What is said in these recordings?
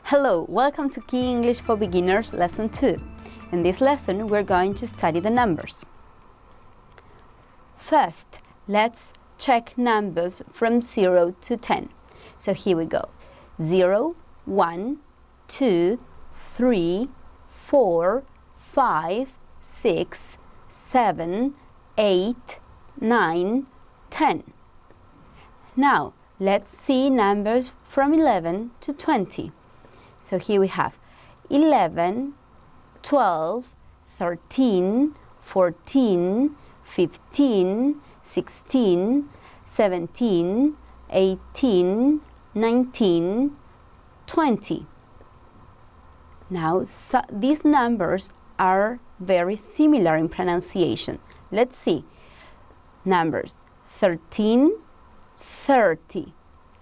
Hello, welcome to Key English for Beginners Lesson 2. In this lesson, we're going to study the numbers. First, let's check numbers from 0 to 10. So here we go. 0, 1, 2, 3, 4, 5, 6, 7, 8, 9, 10. Now, let's see numbers from 11 to 20. So here we have 11, 12, 13, 14, 15, 16, 17, 18, 19, 20. Now, these numbers are very similar in pronunciation. Let's see. Numbers 13, 30,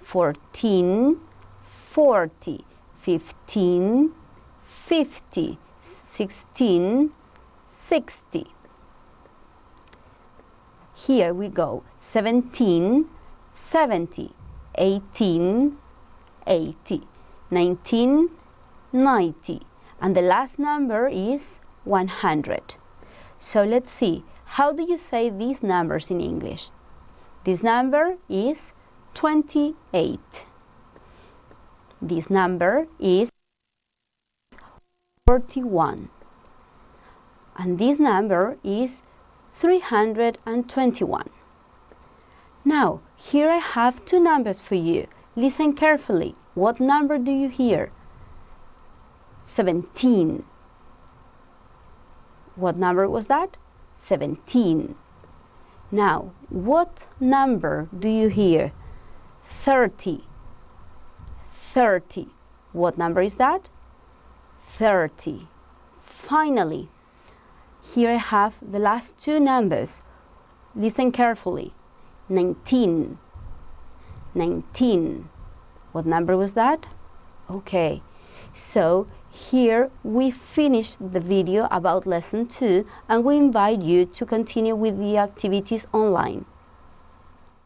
14, 40, 15, 50, 16, 60. Here we go. 17, 70, 18, 80, 19, 90. And the last number is 100. So let's see. How do you say these numbers in English? This number is 28. This number is 41. And this number is 321. Now, here I have two numbers for you. Listen carefully. What number do you hear? 17. What number was that? 17. Now, what number do you hear? 30. 30. What number is that? 30. Finally, here I have the last two numbers. Listen carefully. 19. 19. What number was that? Okay. So here we finished the video about lesson 2 and we invite you to continue with the activities online.